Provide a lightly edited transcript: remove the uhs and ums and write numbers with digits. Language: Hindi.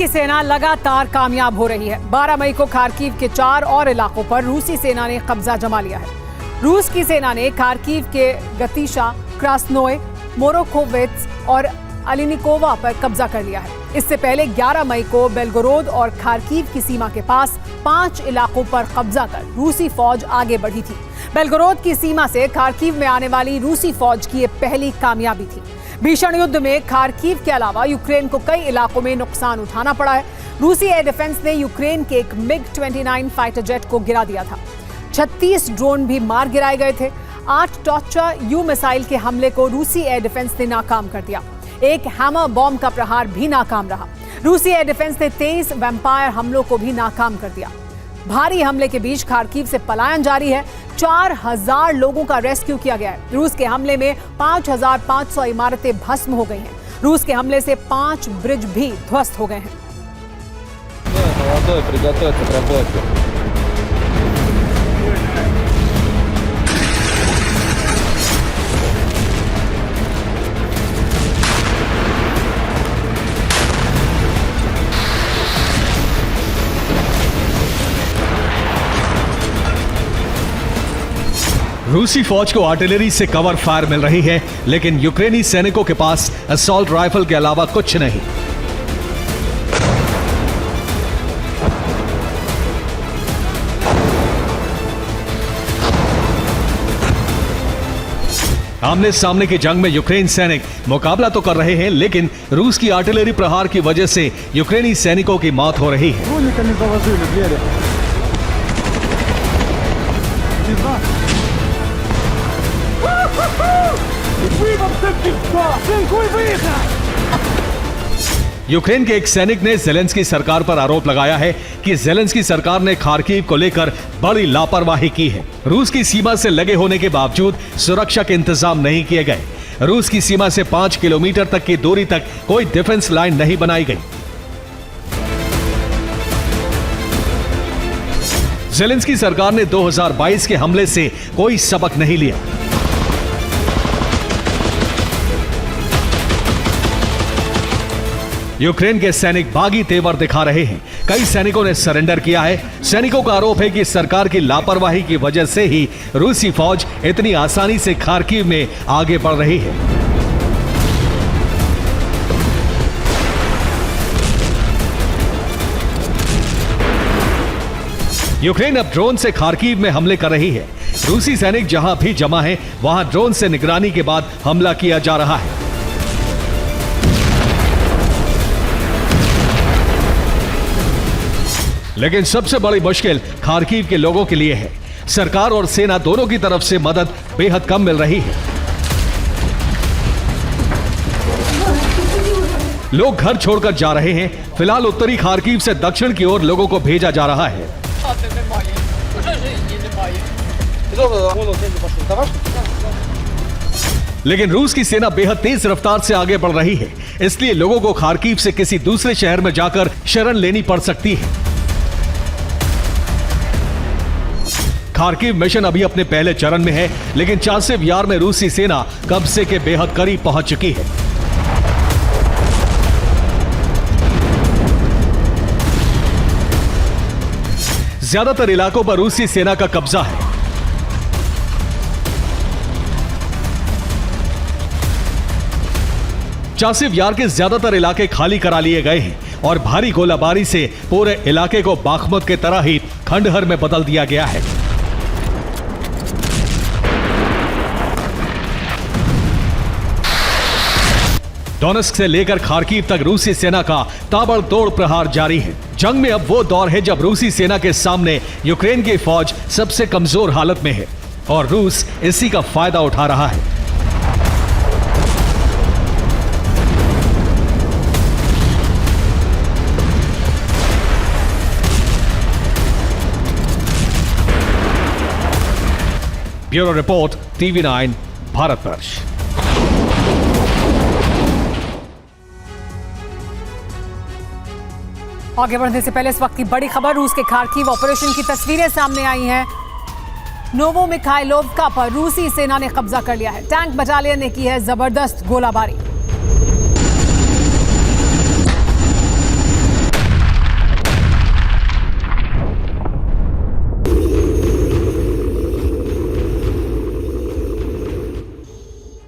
की सेना लगातार कामयाब हो रही है। 12 मई को खार्किव के 4 और इलाकों पर रूसी सेना ने कब्जा जमा लिया है। रूस की सेना ने खार्किव के गतीशा, क्रास्नोय, मोरोकोवित्स और अलिनिकोवा पर कब्जा कर लिया है। इससे पहले 11 मई को बेलगोरोद और खार्किव की सीमा के पास 5 इलाकों पर कब्जा कर रूसी फौज आगे बढ़ी थी। बेलगोरोद की सीमा से खार्किव में आने वाली रूसी फौज की ये पहली कामयाबी थी। भीषण युद्ध में खार्किव के अलावा यूक्रेन को कई इलाकों में नुकसान उठाना पड़ा है। रूसी एयर डिफेंस ने यूक्रेन के एक MiG-29 फाइटर जेट को गिरा दिया था। 36 ड्रोन भी मार गिराए गए थे। 8 टॉर्चा यू मिसाइल के हमले को रूसी एयर डिफेंस ने नाकाम कर दिया। एक हैमर बॉम्ब का प्रहार भी नाकाम रहा। रूसी एयर डिफेंस ने 23 वैम्पायर हमलों को भी नाकाम कर दिया। भारी हमले के बीच खार्किव से पलायन जारी है। 4000 लोगों का रेस्क्यू किया गया है। रूस के हमले में 5500 इमारतें भस्म हो गई हैं। रूस के हमले से 5 ब्रिज भी ध्वस्त हो गए हैं। रूसी फौज को आर्टिलरी से कवर फायर मिल रही है, लेकिन यूक्रेनी सैनिकों के पास असॉल्ट राइफल के अलावा कुछ नहीं। आमने सामने की जंग में यूक्रेन सैनिक मुकाबला तो कर रहे हैं, लेकिन रूस की आर्टिलरी प्रहार की वजह से यूक्रेनी सैनिकों की मौत हो रही है। यूक्रेन के एक सैनिक ने ज़ेलेंस्की सरकार पर आरोप लगाया है कि ज़ेलेंस्की सरकार ने खार्किव को लेकर बड़ी लापरवाही की है। रूस की सीमा से लगे होने के बावजूद सुरक्षा के इंतजाम नहीं किए गए। रूस की सीमा से 5 किलोमीटर तक की दूरी तक कोई डिफेंस लाइन नहीं बनाई गई। ज़ेलेंस्की सरकार ने 2022 के हमले से कोई सबक नहीं लिया। यूक्रेन के सैनिक बागी तेवर दिखा रहे हैं। कई सैनिकों ने सरेंडर किया है। सैनिकों का आरोप है कि सरकार की लापरवाही की वजह से ही रूसी फौज इतनी आसानी से खार्किव में आगे बढ़ रही है। यूक्रेन अब ड्रोन से खार्किव में हमले कर रही है। रूसी सैनिक जहां भी जमा हैं, वहां ड्रोन से निगरानी के बाद हमला किया जा रहा है। लेकिन सबसे बड़ी मुश्किल खार्किव के लोगों के लिए है। सरकार और सेना दोनों की तरफ से मदद बेहद कम मिल रही है। लोग घर छोड़कर जा रहे हैं। फिलहाल उत्तरी खार्किव से दक्षिण की ओर लोगों को भेजा जा रहा है। लेकिन रूस की सेना बेहद तेज रफ्तार से आगे बढ़ रही है, इसलिए लोगों को खार्किव से किसी दूसरे शहर में जाकर शरण लेनी पड़ सकती है। खार्किव मिशन अभी अपने पहले चरण में है, लेकिन चासिव यार में रूसी सेना कब्जे के बेहद करीब पहुंच चुकी है। ज्यादातर इलाकों पर रूसी सेना का कब्जा है। चासिव यार के ज्यादातर इलाके खाली करा लिए गए हैं और भारी गोलाबारी से पूरे इलाके को बाखमुत के तरह ही खंडहर में बदल दिया गया है। डोनेस्क से लेकर खार्किव तक रूसी सेना का ताबड़तोड़ प्रहार जारी है। जंग में अब वो दौर है जब रूसी सेना के सामने यूक्रेन की फौज सबसे कमजोर हालत में है और रूस इसी का फायदा उठा रहा है। Bureau report, TV9 Bharatvarsh. आगे बढ़ने से पहले इस वक्त की बड़ी खबर, रूस के खार्किव ऑपरेशन की तस्वीरें सामने आई हैं। नोवो मिखाइलोव्का पर रूसी सेना ने कब्जा कर लिया है। टैंक बटालियन ने की है जबरदस्त गोलाबारी।